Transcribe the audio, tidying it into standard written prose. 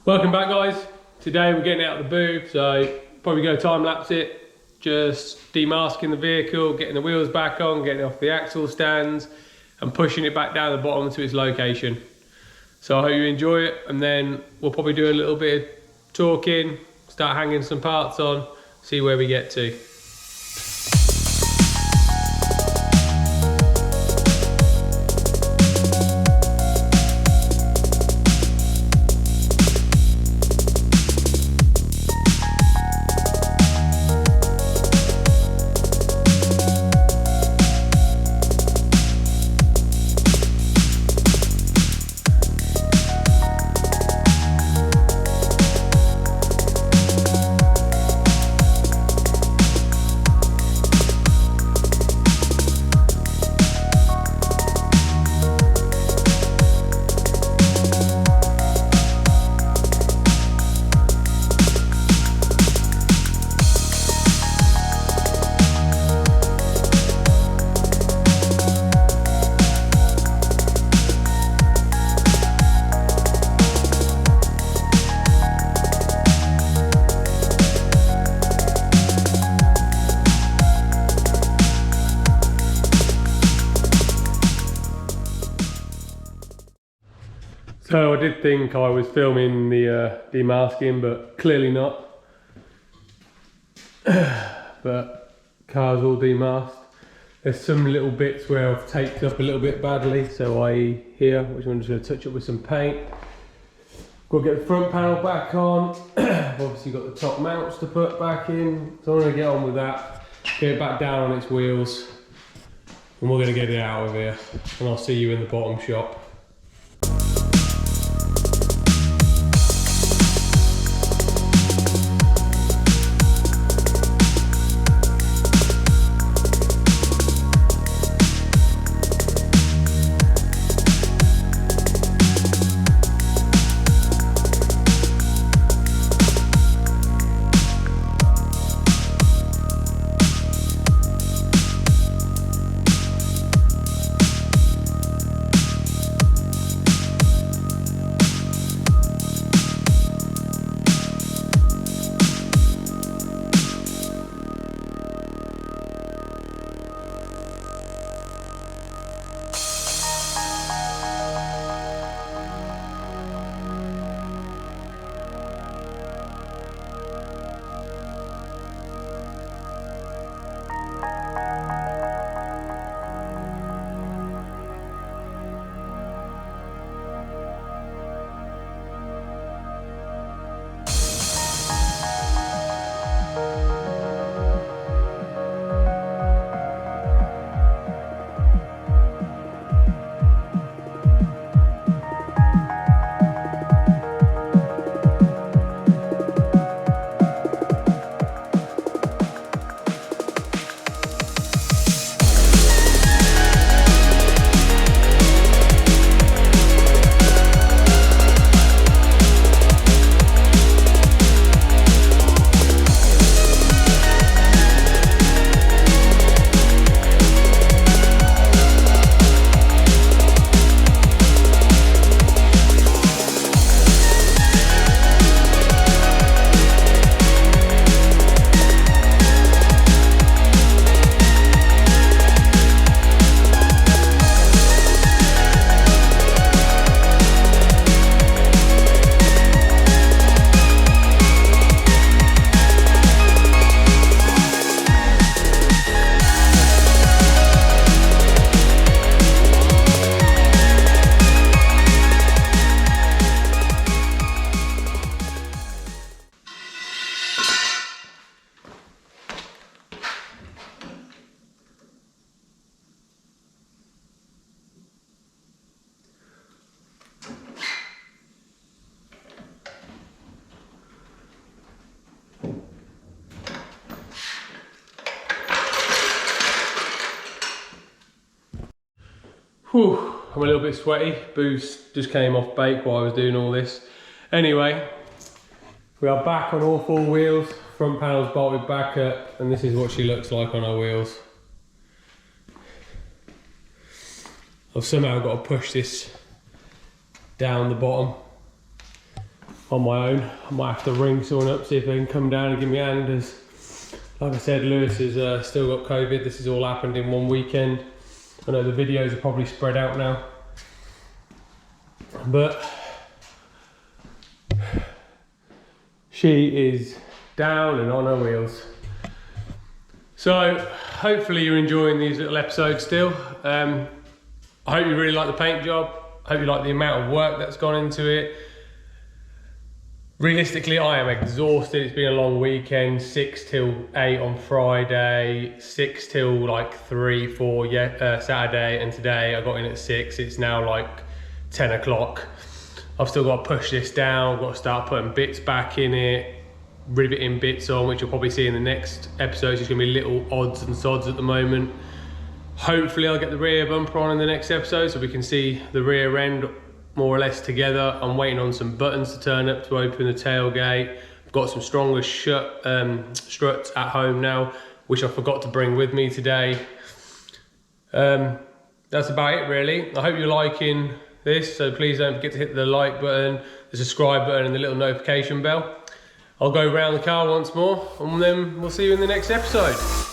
Welcome back, guys. Today we're getting out of the booth, so probably go time lapse it, just demasking the vehicle, getting the wheels back on, getting off the axle stands and pushing it back down the bottom to its location. So I hope you enjoy it, and then we'll probably do a little bit of talking, start hanging some parts on, see where we get to. So I did think I was filming the demasking, but clearly not. But car's all demasked. There's some little bits where I've taped up a little bit badly, so I here, which I'm just going to touch up with some paint. Got to get the front panel back on. I've obviously got the top mounts to put back in, so I'm going to get on with that, get it back down on its wheels, and we're going to get it out of here. And I'll see you in the bottom shop. Whew, I'm a little bit sweaty. Booze just came off bake while I was doing all this. Anyway, we are back on all four wheels. Front panel's bolted back up, and this is what she looks like on our wheels. I've somehow got to push this down the bottom. on my own. I might have to ring someone up, see if they can come down and give me a hand, as like I said, Lewis has still got COVID. This has all happened in one weekend. I know the videos are probably spread out now, but she is down and on her wheels. So hopefully you're enjoying these little episodes still. I hope you really like the paint job. I hope you like the amount of work that's gone into it. Realistically, I am exhausted. It's been a long weekend, 6 till 8 on Friday, 6 till like 3, 4 Saturday, and today I got in at 6. It's now like 10 o'clock. I've still got to push this down. I've got to start putting bits back in it, riveting bits on, which you'll probably see in the next episodes. It's gonna be little odds and sods at the moment. Hopefully I'll get the rear bumper on in the next episode so we can see the rear end more or less together. I'm waiting on some buttons to turn up to open the tailgate. I've got some stronger struts at home now, which I forgot to bring with me today. That's about it really. I hope you're liking this, so please don't forget to hit the like button, the subscribe button and the little notification bell. I'll go around the car once more and then we'll see you in the next episode.